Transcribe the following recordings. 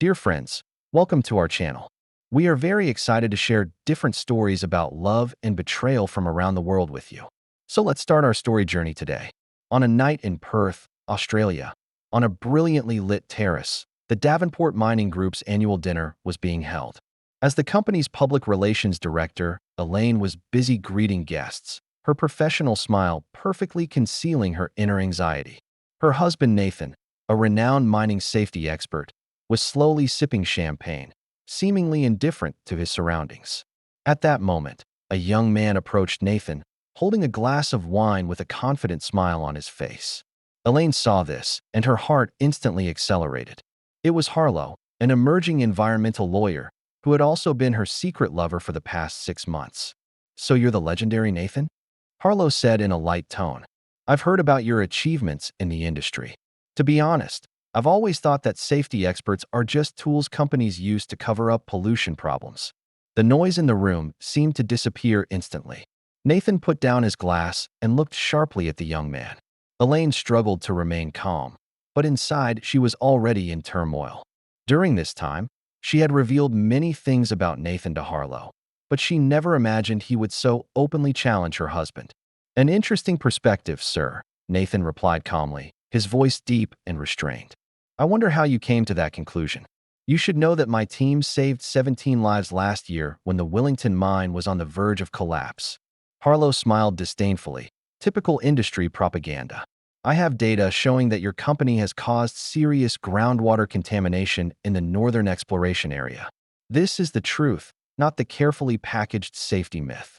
Dear friends, welcome to our channel. We are very excited to share different stories about love and betrayal from around the world with you. So let's start our story journey today. On a night in Perth, Australia, on a brilliantly lit terrace, the Davenport Mining Group's annual dinner was being held. As the company's public relations director, Elaine was busy greeting guests, her professional smile perfectly concealing her inner anxiety. Her husband, Nathan, a renowned mining safety expert, was slowly sipping champagne, seemingly indifferent to his surroundings. At that moment, a young man approached Nathan, holding a glass of wine with a confident smile on his face. Elaine saw this, and her heart instantly accelerated. It was Harlow, an emerging environmental lawyer, who had also been her secret lover for the past 6 months. "So you're the legendary Nathan?" Harlow said in a light tone. "I've heard about your achievements in the industry. To be honest, I've always thought that safety experts are just tools companies use to cover up pollution problems." The noise in the room seemed to disappear instantly. Nathan put down his glass and looked sharply at the young man. Elaine struggled to remain calm, but inside she was already in turmoil. During this time, she had revealed many things about Nathan to Harlow, but she never imagined he would so openly challenge her husband. "An interesting perspective, sir," Nathan replied calmly, his voice deep and restrained. "I wonder how you came to that conclusion. You should know that my team saved 17 lives last year when the Willington mine was on the verge of collapse." Harlow smiled disdainfully. "Typical industry propaganda. I have data showing that your company has caused serious groundwater contamination in the northern exploration area. This is the truth, not the carefully packaged safety myth."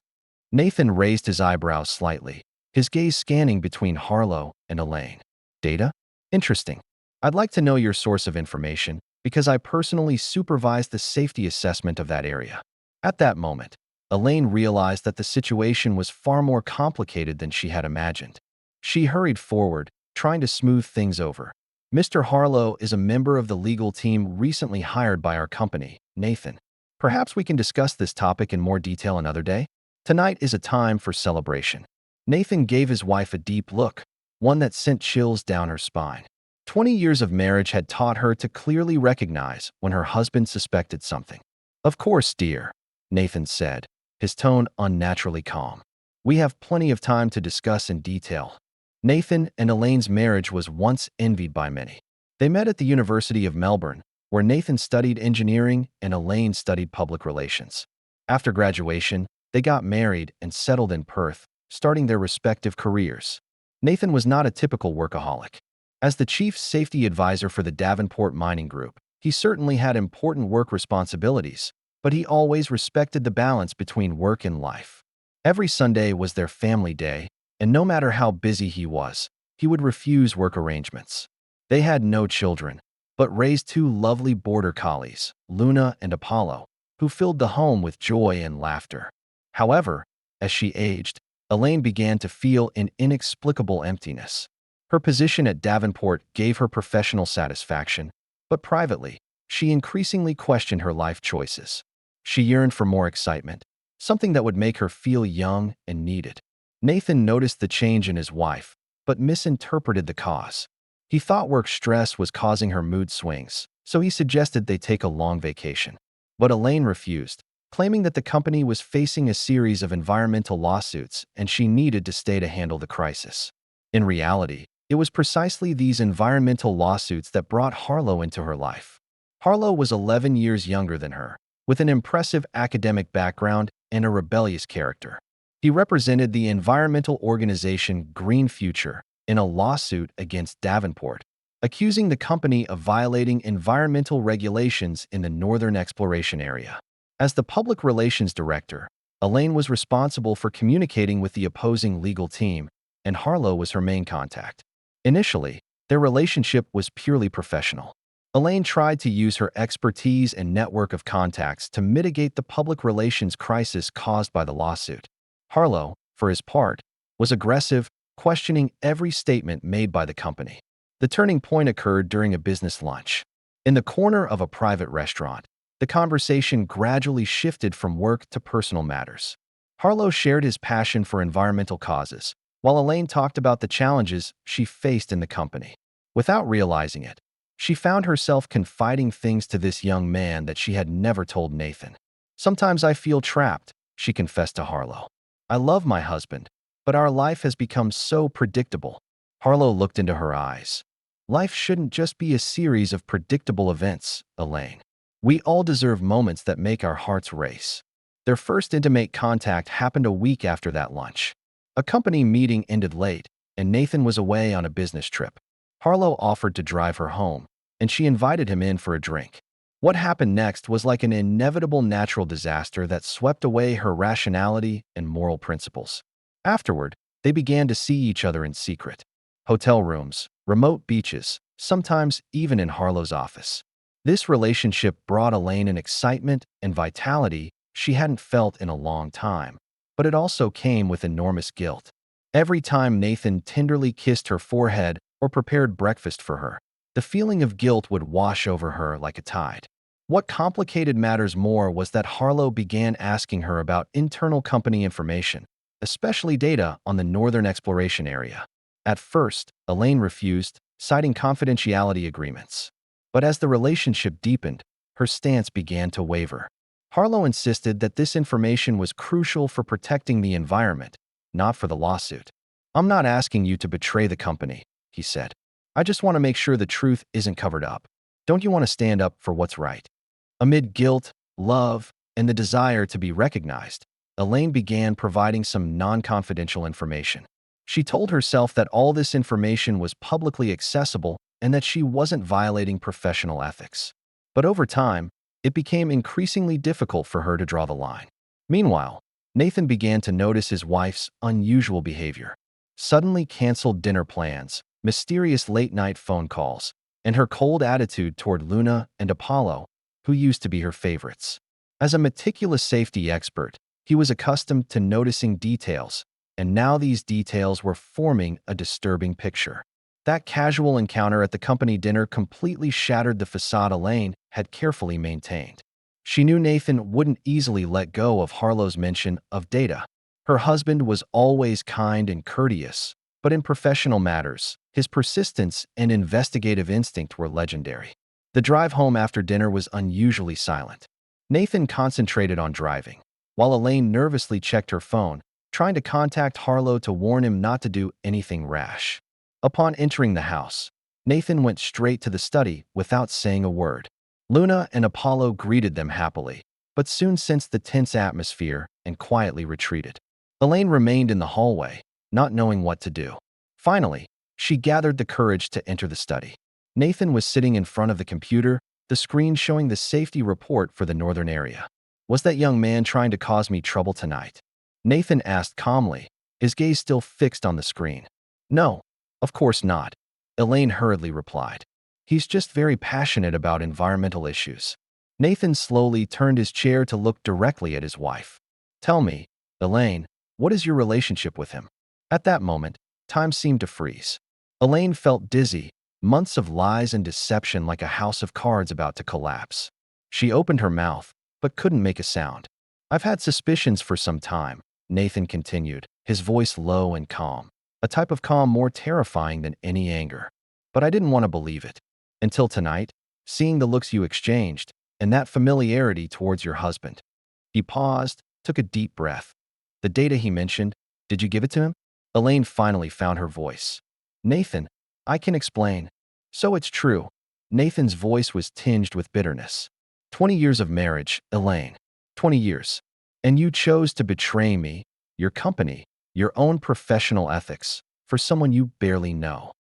Nathan raised his eyebrows slightly, his gaze scanning between Harlow and Elaine. "Data? Interesting. I'd like to know your source of information, because I personally supervised the safety assessment of that area." At that moment, Elaine realized that the situation was far more complicated than she had imagined. She hurried forward, trying to smooth things over. "Mr. Harlow is a member of the legal team recently hired by our company, Nathan. Perhaps we can discuss this topic in more detail another day? Tonight is a time for celebration." Nathan gave his wife a deep look, one that sent chills down her spine. 20 years of marriage had taught her to clearly recognize when her husband suspected something. "Of course, dear," Nathan said, his tone unnaturally calm. "We have plenty of time to discuss in detail." Nathan and Elaine's marriage was once envied by many. They met at the University of Melbourne, where Nathan studied engineering and Elaine studied public relations. After graduation, they got married and settled in Perth, starting their respective careers. Nathan was not a typical workaholic. As the chief safety advisor for the Davenport Mining Group, he certainly had important work responsibilities, but he always respected the balance between work and life. Every Sunday was their family day, and no matter how busy he was, he would refuse work arrangements. They had no children, but raised 2 lovely border collies, Luna and Apollo, who filled the home with joy and laughter. However, as she aged, Elaine began to feel an inexplicable emptiness. Her position at Davenport gave her professional satisfaction, but privately, she increasingly questioned her life choices. She yearned for more excitement, something that would make her feel young and needed. Nathan noticed the change in his wife, but misinterpreted the cause. He thought work stress was causing her mood swings, so he suggested they take a long vacation. But Elaine refused, claiming that the company was facing a series of environmental lawsuits and she needed to stay to handle the crisis. In reality, it was precisely these environmental lawsuits that brought Harlow into her life. Harlow was 11 years younger than her, with an impressive academic background and a rebellious character. He represented the environmental organization Green Future in a lawsuit against Davenport, accusing the company of violating environmental regulations in the northern exploration area. As the public relations director, Elaine was responsible for communicating with the opposing legal team, and Harlow was her main contact. Initially, their relationship was purely professional. Elaine tried to use her expertise and network of contacts to mitigate the public relations crisis caused by the lawsuit. Harlow, for his part, was aggressive, questioning every statement made by the company. The turning point occurred during a business lunch. In the corner of a private restaurant, the conversation gradually shifted from work to personal matters. Harlow shared his passion for environmental causes, while Elaine talked about the challenges she faced in the company. Without realizing it, She found herself confiding things to this young man that she had never told Nathan. "Sometimes I feel trapped," she confessed to Harlow. "I love my husband, but our life has become so predictable." Harlow looked into her eyes. "Life shouldn't just be a series of predictable events, Elaine. We all deserve moments that make our hearts race." Their first intimate contact happened a week after that lunch. A company meeting ended late, and Nathan was away on a business trip. Harlow offered to drive her home, and she invited him in for a drink. What happened next was like an inevitable natural disaster that swept away her rationality and moral principles. Afterward, they began to see each other in secret. Hotel rooms, remote beaches, sometimes even in Harlow's office. This relationship brought Elaine an excitement and vitality she hadn't felt in a long time, but it also came with enormous guilt. Every time Nathan tenderly kissed her forehead or prepared breakfast for her, the feeling of guilt would wash over her like a tide. What complicated matters more was that Harlow began asking her about internal company information, especially data on the Northern Exploration Area. At first, Elaine refused, citing confidentiality agreements. But as the relationship deepened, her stance began to waver. Harlow insisted that this information was crucial for protecting the environment, not for the lawsuit. "I'm not asking you to betray the company," he said. "I just want to make sure the truth isn't covered up. Don't you want to stand up for what's right?" Amid guilt, love, and the desire to be recognized, Elaine began providing some non-confidential information. She told herself that all this information was publicly accessible and that she wasn't violating professional ethics. But over time, it became increasingly difficult for her to draw the line. Meanwhile, Nathan began to notice his wife's unusual behavior. Suddenly canceled dinner plans, mysterious late-night phone calls, and her cold attitude toward Luna and Apollo, who used to be her favorites. As a meticulous safety expert, he was accustomed to noticing details, and now these details were forming a disturbing picture. That casual encounter at the company dinner completely shattered the facade Elaine had carefully maintained. She knew Nathan wouldn't easily let go of Harlow's mention of data. Her husband was always kind and courteous, but in professional matters, his persistence and investigative instinct were legendary. The drive home after dinner was unusually silent. Nathan concentrated on driving, while Elaine nervously checked her phone, trying to contact Harlow to warn him not to do anything rash. Upon entering the house, Nathan went straight to the study without saying a word. Luna and Apollo greeted them happily, but soon sensed the tense atmosphere and quietly retreated. Elaine remained in the hallway, not knowing what to do. Finally, she gathered the courage to enter the study. Nathan was sitting in front of the computer, the screen showing the safety report for the northern area. "Was that young man trying to cause me trouble tonight?" Nathan asked calmly, his gaze still fixed on the screen. "No, of course not," Elaine hurriedly replied. "He's just very passionate about environmental issues." Nathan slowly turned his chair to look directly at his wife. "Tell me, Elaine, what is your relationship with him?" At that moment, time seemed to freeze. Elaine felt dizzy, months of lies and deception like a house of cards about to collapse. She opened her mouth, but couldn't make a sound. "I've had suspicions for some time," Nathan continued, his voice low and calm, a type of calm more terrifying than any anger. "But I didn't want to believe it. Until tonight, seeing the looks you exchanged, and that familiarity towards your husband." He paused, took a deep breath. "The data he mentioned, did you give it to him?" Elaine finally found her voice. "Nathan, I can explain." "So it's true." Nathan's voice was tinged with bitterness. 20 years of marriage, Elaine. 20 years. And you chose to betray me, your company, your own professional ethics, for someone you barely know.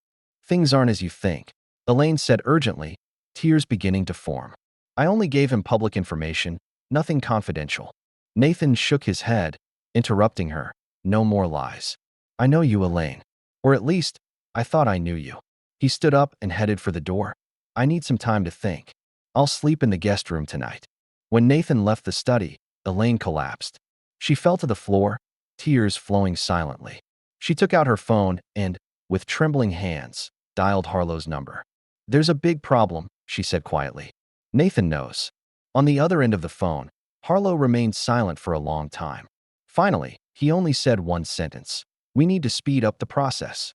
"Things aren't as you think," Elaine said urgently, tears beginning to form. "I only gave him public information, nothing confidential." Nathan shook his head, interrupting her. "No more lies. I know you, Elaine. Or at least, I thought I knew you." He stood up and headed for the door. "I need some time to think. I'll sleep in the guest room tonight." When Nathan left the study, Elaine collapsed. She fell to the floor, tears flowing silently. She took out her phone and, with trembling hands, dialed Harlow's number. "There's a big problem," she said quietly. "Nathan knows." On the other end of the phone, Harlow remained silent for a long time. Finally, he only said one sentence. "We need to speed up the process."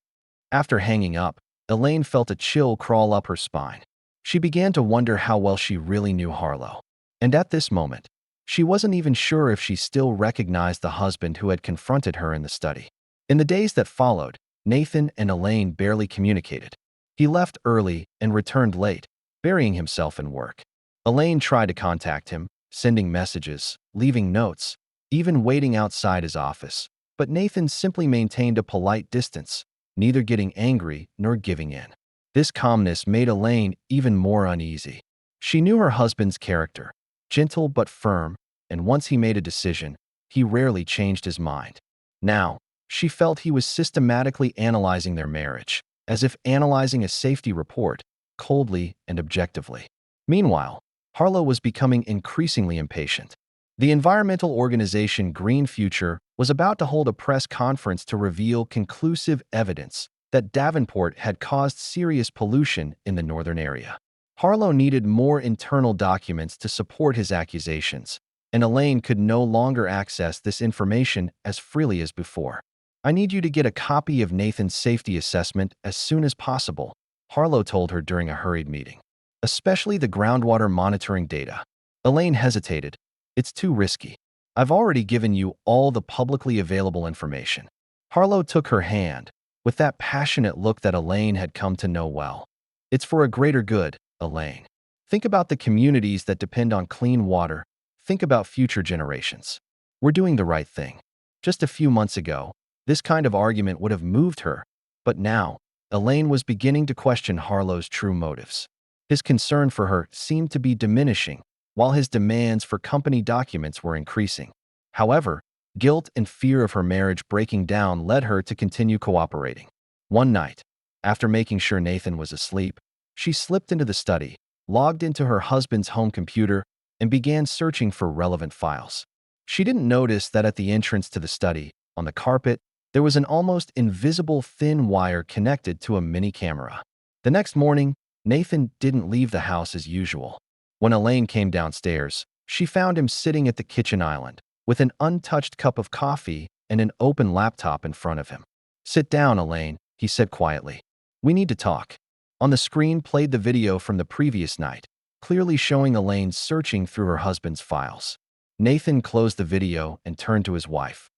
After hanging up, Elaine felt a chill crawl up her spine. She began to wonder how well she really knew Harlow. And at this moment, she wasn't even sure if she still recognized the husband who had confronted her in the study. In the days that followed, Nathan and Elaine barely communicated. He left early and returned late, burying himself in work. Elaine tried to contact him, sending messages, leaving notes, even waiting outside his office. But Nathan simply maintained a polite distance, neither getting angry nor giving in. This calmness made Elaine even more uneasy. She knew her husband's character, gentle but firm, and once he made a decision, he rarely changed his mind. Now, she felt he was systematically analyzing their marriage, as if analyzing a safety report, coldly and objectively. Meanwhile, Harlow was becoming increasingly impatient. The environmental organization Green Future was about to hold a press conference to reveal conclusive evidence that Davenport had caused serious pollution in the northern area. Harlow needed more internal documents to support his accusations, and Elaine could no longer access this information as freely as before. "I need you to get a copy of Nathan's safety assessment as soon as possible," Harlow told her during a hurried meeting. "Especially the groundwater monitoring data." Elaine hesitated. "It's too risky. I've already given you all the publicly available information." Harlow took her hand, with that passionate look that Elaine had come to know well. "It's for a greater good, Elaine. Think about the communities that depend on clean water. Think about future generations. We're doing the right thing." Just a few months ago, this kind of argument would have moved her, but now, Elaine was beginning to question Harlow's true motives. His concern for her seemed to be diminishing, while his demands for company documents were increasing. However, guilt and fear of her marriage breaking down led her to continue cooperating. One night, after making sure Nathan was asleep, she slipped into the study, logged into her husband's home computer, and began searching for relevant files. She didn't notice that at the entrance to the study, on the carpet, there was an almost invisible thin wire connected to a mini camera. The next morning, Nathan didn't leave the house as usual. When Elaine came downstairs, she found him sitting at the kitchen island, with an untouched cup of coffee and an open laptop in front of him. "Sit down, Elaine," he said quietly. "We need to talk." On the screen played the video from the previous night, clearly showing Elaine searching through her husband's files. Nathan closed the video and turned to his wife.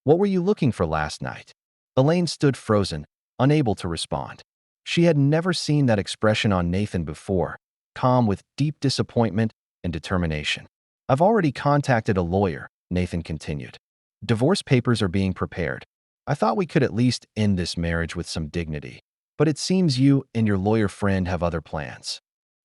"What were you looking for last night?" Elaine stood frozen, unable to respond. She had never seen that expression on Nathan before, calm with deep disappointment and determination. "I've already contacted a lawyer," Nathan continued. "Divorce papers are being prepared. I thought we could at least end this marriage with some dignity. But it seems you and your lawyer friend have other plans."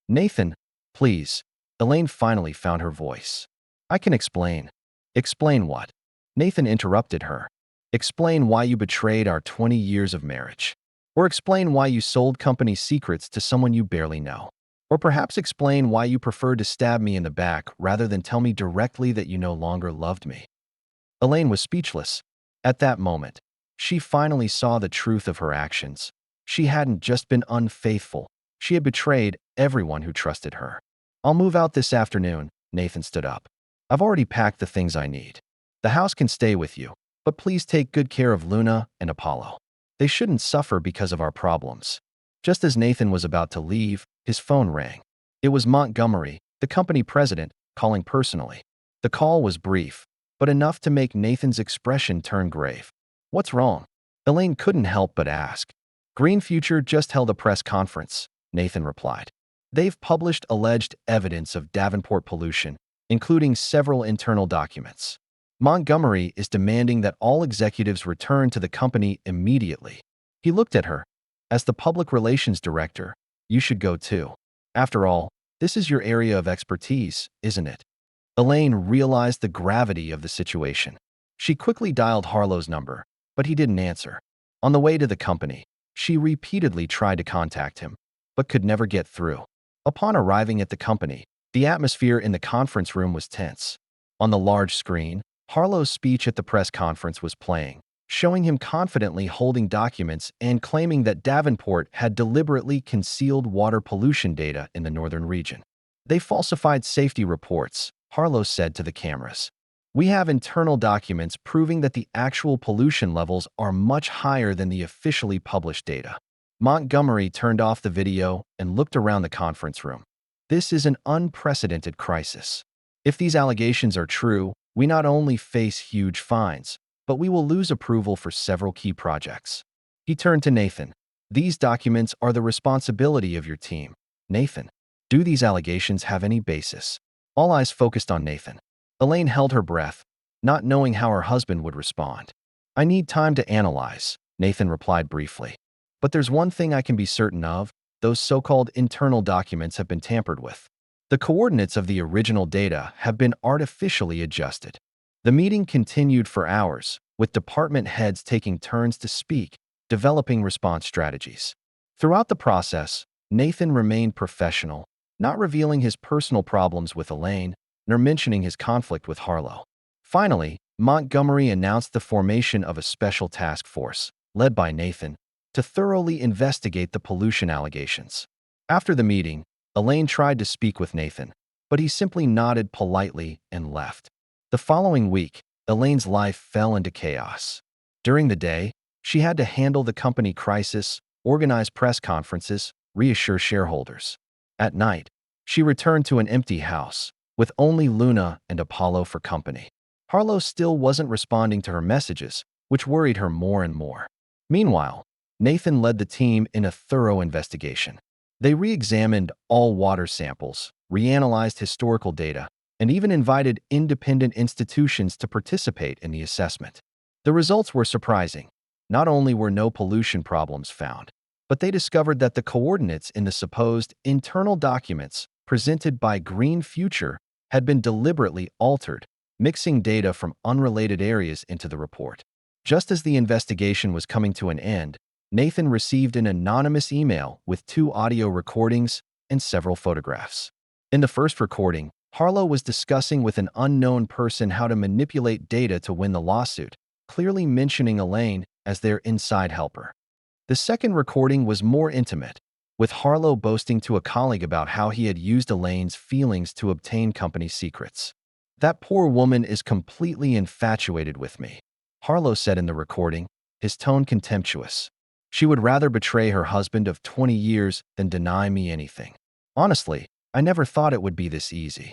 "Nathan, please." Elaine finally found her voice. "I can explain." "Explain what?" Nathan interrupted her. "Explain why you betrayed our 20 years of marriage. Or explain why you sold company secrets to someone you barely know. Or perhaps explain why you preferred to stab me in the back rather than tell me directly that you no longer loved me." Elaine was speechless. At that moment, she finally saw the truth of her actions. She hadn't just been unfaithful, she had betrayed everyone who trusted her. "I'll move out this afternoon," Nathan stood up. "I've already packed the things I need. The house can stay with you, but please take good care of Luna and Apollo. They shouldn't suffer because of our problems." Just as Nathan was about to leave, his phone rang. It was Montgomery, the company president, calling personally. The call was brief, but enough to make Nathan's expression turn grave. "What's wrong?" Elaine couldn't help but ask. "Green Future just held a press conference," Nathan replied. "They've published alleged evidence of Davenport pollution, including several internal documents. Montgomery is demanding that all executives return to the company immediately." He looked at her. "As the public relations director, you should go too. After all, this is your area of expertise, isn't it?" Elaine realized the gravity of the situation. She quickly dialed Harlow's number, but he didn't answer. On the way to the company, she repeatedly tried to contact him, but could never get through. Upon arriving at the company, the atmosphere in the conference room was tense. On the large screen, Harlow's speech at the press conference was playing, showing him confidently holding documents and claiming that Davenport had deliberately concealed water pollution data in the northern region. "They falsified safety reports," Harlow said to the cameras. "We have internal documents proving that the actual pollution levels are much higher than the officially published data." Montgomery turned off the video and looked around the conference room. This is an unprecedented crisis. If these allegations are true, we not only face huge fines, but we will lose approval for several key projects. He turned to Nathan. These documents are the responsibility of your team. Nathan, do these allegations have any basis? All eyes focused on Nathan. Elaine held her breath, not knowing how her husband would respond. I need time to analyze, Nathan replied briefly. But there's one thing I can be certain of: those so-called internal documents have been tampered with. The coordinates of the original data have been artificially adjusted. The meeting continued for hours, with department heads taking turns to speak, developing response strategies. Throughout the process, Nathan remained professional, not revealing his personal problems with Elaine, nor mentioning his conflict with Harlow. Finally, Montgomery announced the formation of a special task force, led by Nathan, to thoroughly investigate the pollution allegations. After the meeting, Elaine tried to speak with Nathan, but he simply nodded politely and left. The following week, Elaine's life fell into chaos. During the day, she had to handle the company crisis, organize press conferences, reassure shareholders. At night, she returned to an empty house, with only Luna and Apollo for company. Harlow still wasn't responding to her messages, which worried her more and more. Meanwhile, Nathan led the team in a thorough investigation. They re-examined all water samples, reanalyzed historical data, and even invited independent institutions to participate in the assessment. The results were surprising. Not only were no pollution problems found, but they discovered that the coordinates in the supposed internal documents presented by Green Future had been deliberately altered, mixing data from unrelated areas into the report. Just as the investigation was coming to an end, Nathan received an anonymous email with 2 audio recordings and several photographs. In the first recording, Harlow was discussing with an unknown person how to manipulate data to win the lawsuit, clearly mentioning Elaine as their inside helper. The second recording was more intimate, with Harlow boasting to a colleague about how he had used Elaine's feelings to obtain company secrets. "That poor woman is completely infatuated with me," Harlow said in the recording, his tone contemptuous. "She would rather betray her husband of 20 years than deny me anything. Honestly, I never thought it would be this easy."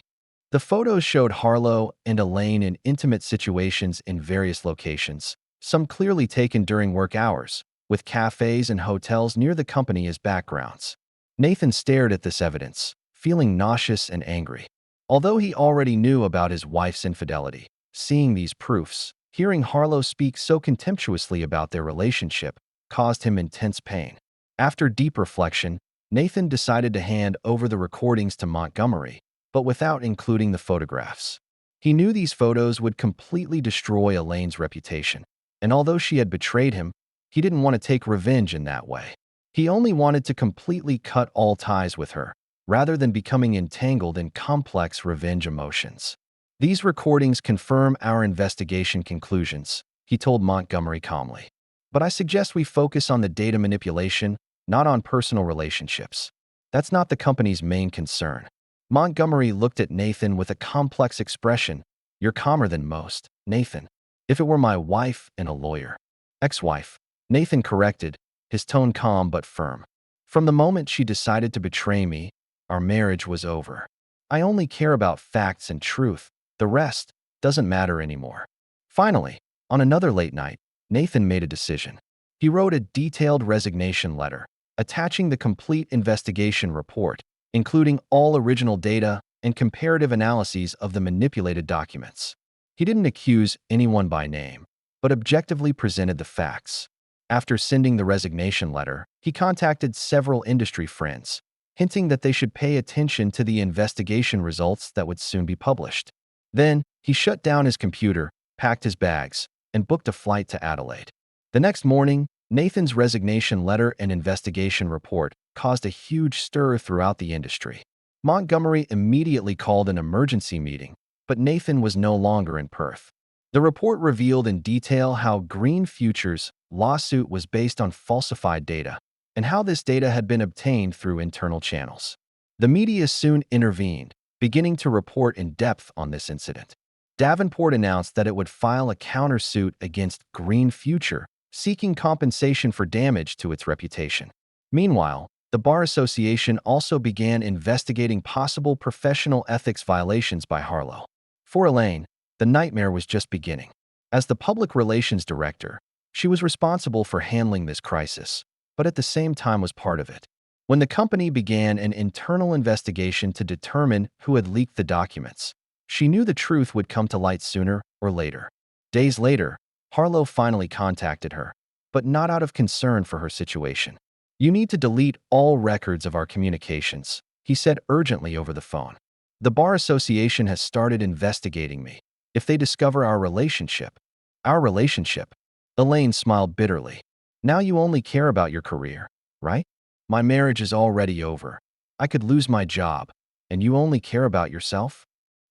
The photos showed Harlow and Elaine in intimate situations in various locations, some clearly taken during work hours, with cafes and hotels near the company as backgrounds. Nathan stared at this evidence, feeling nauseous and angry. Although he already knew about his wife's infidelity, seeing these proofs, hearing Harlow speak so contemptuously about their relationship, caused him intense pain. After deep reflection, Nathan decided to hand over the recordings to Montgomery, but without including the photographs. He knew these photos would completely destroy Elaine's reputation, and although she had betrayed him, he didn't want to take revenge in that way. He only wanted to completely cut all ties with her, rather than becoming entangled in complex revenge emotions. "These recordings confirm our investigation conclusions," he told Montgomery calmly. "But I suggest we focus on the data manipulation, not on personal relationships. That's not the company's main concern." Montgomery looked at Nathan with a complex expression. "You're calmer than most, Nathan. If it were my wife and a lawyer." "Ex-wife," Nathan corrected, his tone calm but firm. "From the moment she decided to betray me, our marriage was over. I only care about facts and truth. The rest doesn't matter anymore." Finally, on another late night, Nathan made a decision. He wrote a detailed resignation letter, attaching the complete investigation report, including all original data and comparative analyses of the manipulated documents. He didn't accuse anyone by name, but objectively presented the facts. After sending the resignation letter, he contacted several industry friends, hinting that they should pay attention to the investigation results that would soon be published. Then, he shut down his computer, packed his bags, and booked a flight to Adelaide. The next morning, Nathan's resignation letter and investigation report caused a huge stir throughout the industry. Montgomery immediately called an emergency meeting, but Nathan was no longer in Perth. The report revealed in detail how Green Future's lawsuit was based on falsified data, and how this data had been obtained through internal channels. The media soon intervened, beginning to report in depth on this incident. Davenport announced that it would file a countersuit against Green Future, seeking compensation for damage to its reputation. Meanwhile, the Bar Association also began investigating possible professional ethics violations by Harlow. For Elaine, the nightmare was just beginning. As the public relations director, she was responsible for handling this crisis, but at the same time was part of it. When the company began an internal investigation to determine who had leaked the documents, she knew the truth would come to light sooner or later. Days later, Harlow finally contacted her, but not out of concern for her situation. "You need to delete all records of our communications," he said urgently over the phone. "The Bar Association has started investigating me. If they discover our relationship—" "Our relationship?" Elaine smiled bitterly. "Now you only care about your career, right? My marriage is already over. I could lose my job, and you only care about yourself?"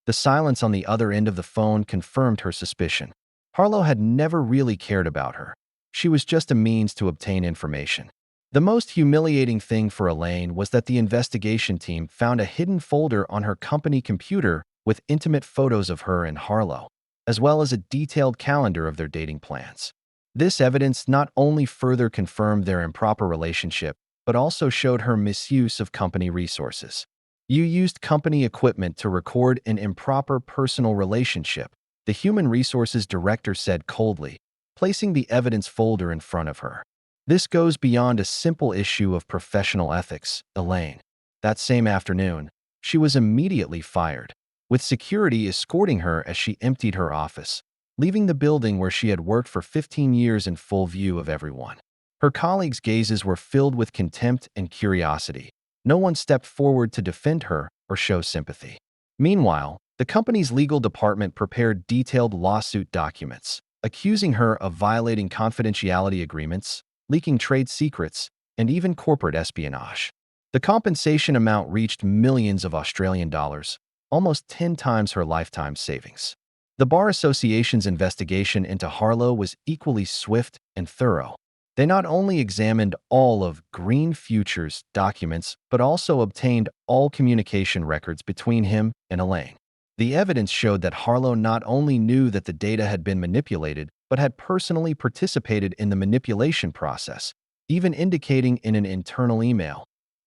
The silence on the other end of the phone confirmed her suspicion. Harlow had never really cared about her. She was just a means to obtain information. The most humiliating thing for Elaine was that the investigation team found a hidden folder on her company computer with intimate photos of her and Harlow, as well as a detailed calendar of their dating plans. This evidence not only further confirmed their improper relationship, but also showed her misuse of company resources. "You used company equipment to record an improper personal relationship," the human resources director said coldly, placing the evidence folder in front of her. "This goes beyond a simple issue of professional ethics, Elaine." That same afternoon, she was immediately fired, with security escorting her as she emptied her office, leaving the building where she had worked for 15 years in full view of everyone. Her colleagues' gazes were filled with contempt and curiosity. No one stepped forward to defend her or show sympathy. Meanwhile, the company's legal department prepared detailed lawsuit documents, accusing her of violating confidentiality agreements, leaking trade secrets, and even corporate espionage. The compensation amount reached millions of Australian dollars, almost 10 times her lifetime savings. The Bar Association's investigation into Harlow was equally swift and thorough. They not only examined all of Green Future's documents, but also obtained all communication records between him and Elaine. The evidence showed that Harlow not only knew that the data had been manipulated, but had personally participated in the manipulation process, even indicating in an internal email,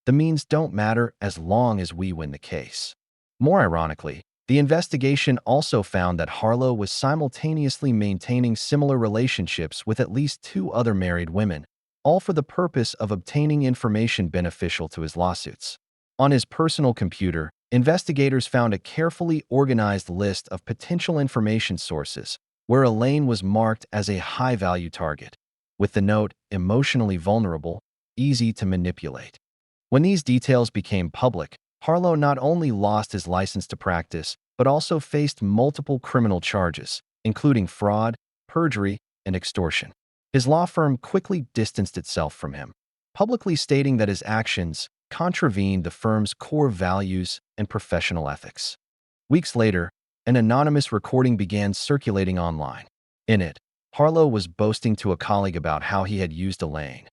"The means don't matter as long as we win the case." More ironically, the investigation also found that Harlow was simultaneously maintaining similar relationships with at least 2 other married women, all for the purpose of obtaining information beneficial to his lawsuits. On his personal computer, investigators found a carefully organized list of potential information sources, where Elaine was marked as a high-value target, with the note "emotionally vulnerable, easy to manipulate." When these details became public, Harlow not only lost his license to practice, but also faced multiple criminal charges, including fraud, perjury, and extortion. His law firm quickly distanced itself from him, publicly stating that his actions contravened the firm's core values and professional ethics. Weeks later, an anonymous recording began circulating online. In it, Harlow was boasting to a colleague about how he had used Elaine.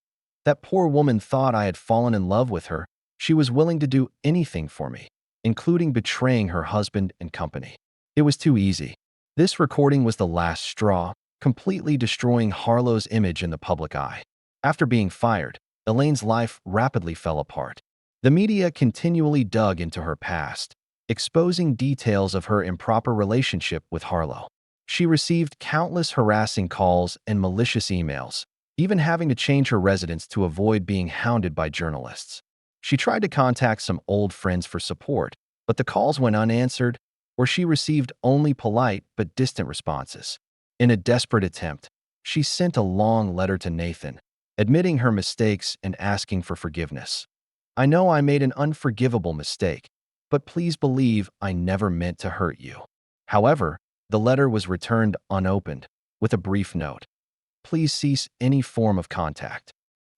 "That poor woman thought I had fallen in love with her. She was willing to do anything for me, including betraying her husband and company. It was too easy." This recording was the last straw, completely destroying Harlow's image in the public eye. After being fired, Elaine's life rapidly fell apart. The media continually dug into her past, exposing details of her improper relationship with Harlow. She received countless harassing calls and malicious emails, even having to change her residence to avoid being hounded by journalists. She tried to contact some old friends for support, but the calls went unanswered, or she received only polite but distant responses. In a desperate attempt, she sent a long letter to Nathan, admitting her mistakes and asking for forgiveness. "I know I made an unforgivable mistake, but please believe I never meant to hurt you." However, the letter was returned unopened, with a brief note: "Please cease any form of contact."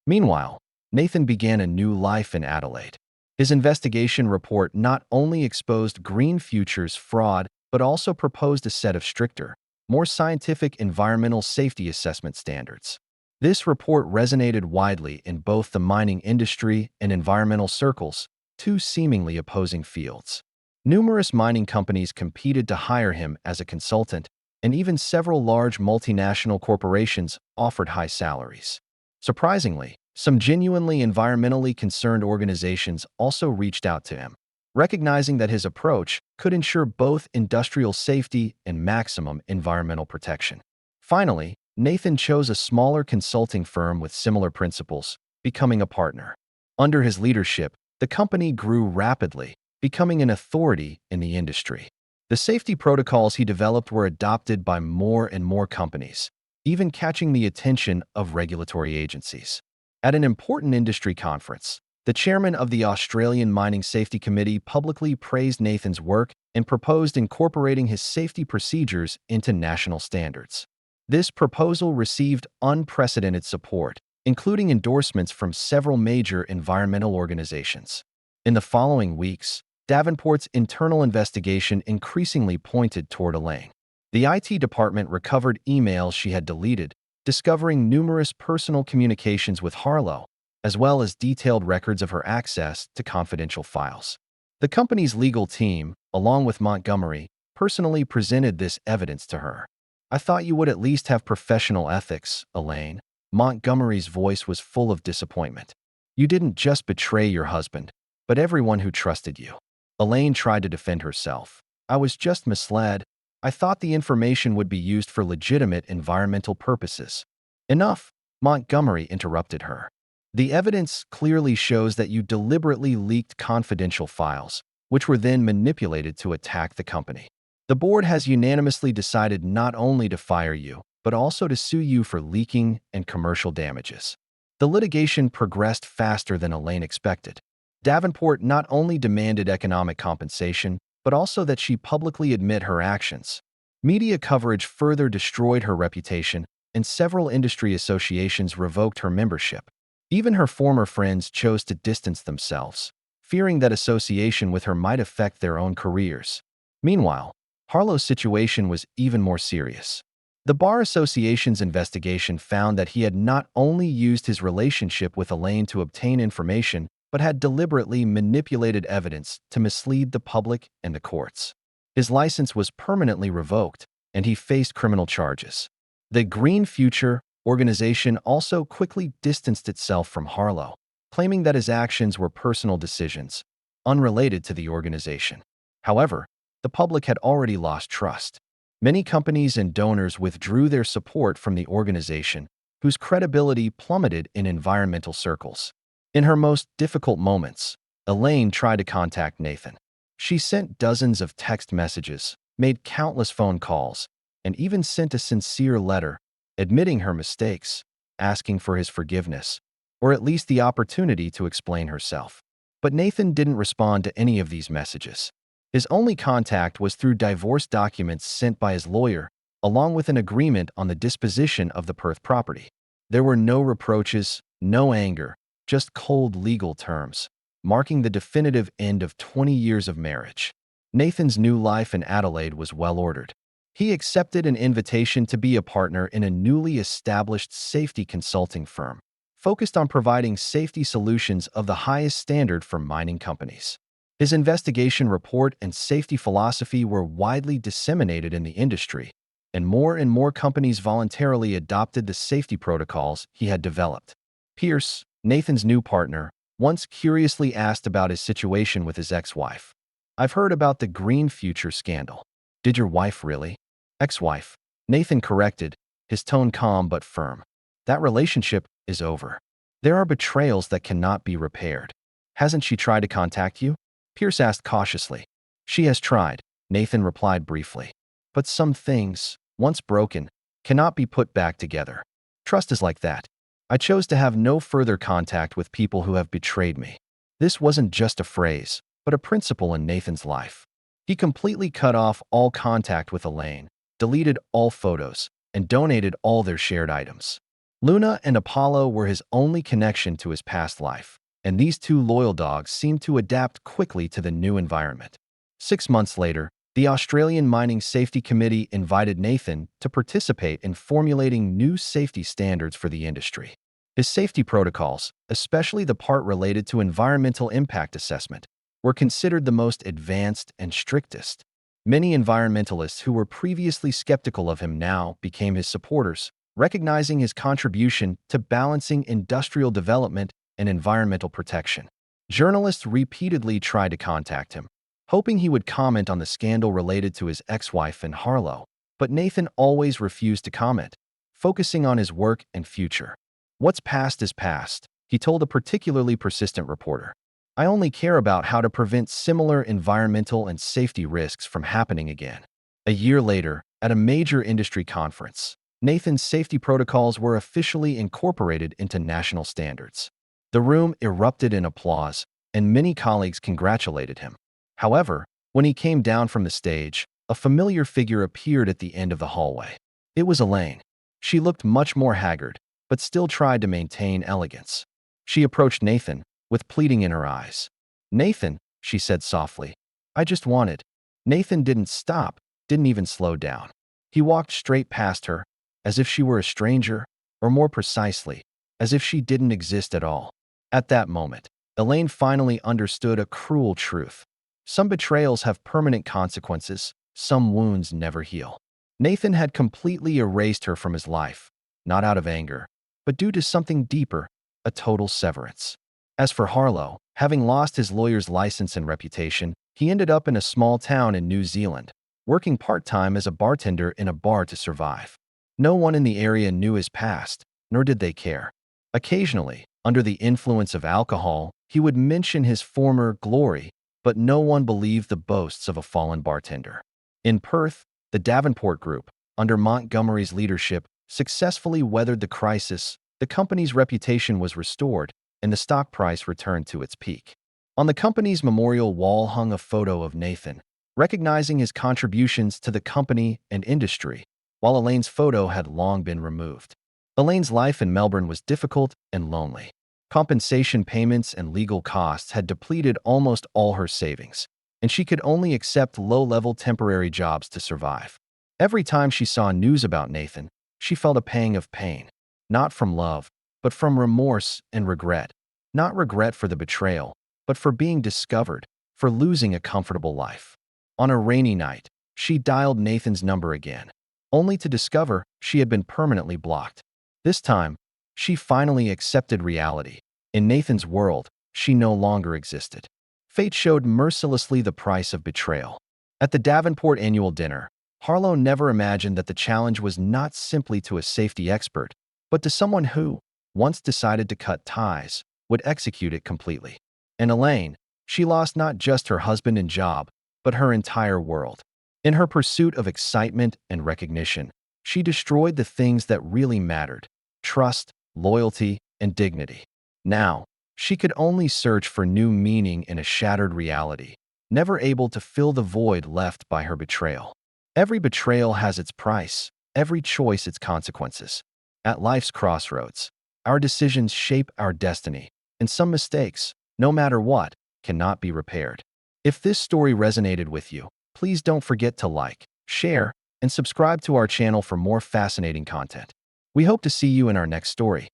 Meanwhile, Nathan began a new life in Adelaide. His investigation report not only exposed Green Future's fraud, but also proposed a set of stricter, more scientific environmental safety assessment standards. This report resonated widely in both the mining industry and environmental circles, 2 seemingly opposing fields. Numerous mining companies competed to hire him as a consultant, and even several large multinational corporations offered high salaries. Surprisingly, Some genuinely environmentally concerned organizations also reached out to him, recognizing that his approach could ensure both industrial safety and maximum environmental protection. Finally, Nathan chose a smaller consulting firm with similar principles, becoming a partner. Under his leadership, the company grew rapidly, becoming an authority in the industry. The safety protocols he developed were adopted by more and more companies, even catching the attention of regulatory agencies. At an important industry conference, the chairman of the Australian Mining Safety Committee publicly praised Nathan's work and proposed incorporating his safety procedures into national standards. This proposal received unprecedented support, including endorsements from several major environmental organizations. In the following weeks, Davenport's internal investigation increasingly pointed toward Elaine. The IT department recovered emails she had deleted, discovering numerous personal communications with Harlow, as well as detailed records of her access to confidential files. The company's legal team, along with Montgomery, personally presented this evidence to her. "I thought you would at least have professional ethics, Elaine." Montgomery's voice was full of disappointment. "You didn't just betray your husband, but everyone who trusted you." Elaine tried to defend herself. "I was just misled. I thought the information would be used for legitimate environmental purposes." "Enough," Montgomery interrupted her. "The evidence clearly shows that you deliberately leaked confidential files, which were then manipulated to attack the company. The board has unanimously decided not only to fire you, but also to sue you for leaking and commercial damages." The litigation progressed faster than Elaine expected. Davenport not only demanded economic compensation, but also that she publicly admit her actions. Media coverage further destroyed her reputation, and several industry associations revoked her membership. Even her former friends chose to distance themselves, fearing that association with her might affect their own careers. Meanwhile, Harlow's situation was even more serious. The Bar Association's investigation found that he had not only used his relationship with Elaine to obtain information, but had deliberately manipulated evidence to mislead the public and the courts. His license was permanently revoked, and he faced criminal charges. The Green Future organization also quickly distanced itself from Harlow, claiming that his actions were personal decisions, unrelated to the organization. However, the public had already lost trust. Many companies and donors withdrew their support from the organization, whose credibility plummeted in environmental circles. In her most difficult moments, Elaine tried to contact Nathan. She sent dozens of text messages, made countless phone calls, and even sent a sincere letter, admitting her mistakes, asking for his forgiveness, or at least the opportunity to explain herself. But Nathan didn't respond to any of these messages. His only contact was through divorce documents sent by his lawyer, along with an agreement on the disposition of the Perth property. There were no reproaches, no anger, just cold legal terms, marking the definitive end of 20 years of marriage. Nathan's new life in Adelaide was well-ordered. He accepted an invitation to be a partner in a newly established safety consulting firm, focused on providing safety solutions of the highest standard for mining companies. His investigation report and safety philosophy were widely disseminated in the industry, and more companies voluntarily adopted the safety protocols he had developed. Pierce, Nathan's new partner, once curiously asked about his situation with his ex-wife. "I've heard about the Green Future scandal." "Did your wife really?" "Ex-wife," Nathan corrected, his tone calm but firm. "That relationship is over. There are betrayals that cannot be repaired." "Hasn't she tried to contact you?" Pierce asked cautiously. "She has tried," Nathan replied briefly. "But some things, once broken, cannot be put back together. Trust is like that. I chose to have no further contact with people who have betrayed me." This wasn't just a phrase, but a principle in Nathan's life. He completely cut off all contact with Elaine, deleted all photos, and donated all their shared items. Luna and Apollo were his only connection to his past life, and these two loyal dogs seemed to adapt quickly to the new environment. 6 months later, the Australian Mining Safety Committee invited Nathan to participate in formulating new safety standards for the industry. His safety protocols, especially the part related to environmental impact assessment, were considered the most advanced and strictest. Many environmentalists who were previously skeptical of him now became his supporters, recognizing his contribution to balancing industrial development and environmental protection. Journalists repeatedly tried to contact him, hoping he would comment on the scandal related to his ex-wife and Harlow, but Nathan always refused to comment, focusing on his work and future. "What's past is past," he told a particularly persistent reporter. "I only care about how to prevent similar environmental and safety risks from happening again." A year later, at a major industry conference, Nathan's safety protocols were officially incorporated into national standards. The room erupted in applause, and many colleagues congratulated him. However, when he came down from the stage, a familiar figure appeared at the end of the hallway. It was Elaine. She looked much more haggard, but still tried to maintain elegance. She approached Nathan, with pleading in her eyes. "Nathan," she said softly, "I just wanted." Nathan didn't stop, didn't even slow down. He walked straight past her, as if she were a stranger, or more precisely, as if she didn't exist at all. At that moment, Elaine finally understood a cruel truth. Some betrayals have permanent consequences, some wounds never heal. Nathan had completely erased her from his life, not out of anger, but due to something deeper, a total severance. As for Harlow, having lost his lawyer's license and reputation, he ended up in a small town in New Zealand, working part-time as a bartender in a bar to survive. No one in the area knew his past, nor did they care. Occasionally, under the influence of alcohol, he would mention his former glory, but no one believed the boasts of a fallen bartender. In Perth, the Davenport Group, under Montgomery's leadership, successfully weathered the crisis. The company's reputation was restored, and the stock price returned to its peak. On the company's memorial wall hung a photo of Nathan, recognizing his contributions to the company and industry, while Elaine's photo had long been removed. Elaine's life in Melbourne was difficult and lonely. Compensation payments and legal costs had depleted almost all her savings, and she could only accept low-level temporary jobs to survive. Every time she saw news about Nathan, she felt a pang of pain, not from love, but from remorse and regret. Not regret for the betrayal, but for being discovered, for losing a comfortable life. On a rainy night, she dialed Nathan's number again, only to discover she had been permanently blocked. This time, she finally accepted reality. In Nathan's world, she no longer existed. Fate showed mercilessly the price of betrayal. At the Davenport annual dinner, Harlow never imagined that the challenge was not simply to a safety expert, but to someone who, once decided to cut ties, would execute it completely. And Elaine, she lost not just her husband and job, but her entire world. In her pursuit of excitement and recognition, she destroyed the things that really mattered: trust, loyalty, and dignity. Now, she could only search for new meaning in a shattered reality, never able to fill the void left by her betrayal. Every betrayal has its price, every choice its consequences. At life's crossroads, our decisions shape our destiny, and some mistakes, no matter what, cannot be repaired. If this story resonated with you, please don't forget to like, share, and subscribe to our channel for more fascinating content. We hope to see you in our next story.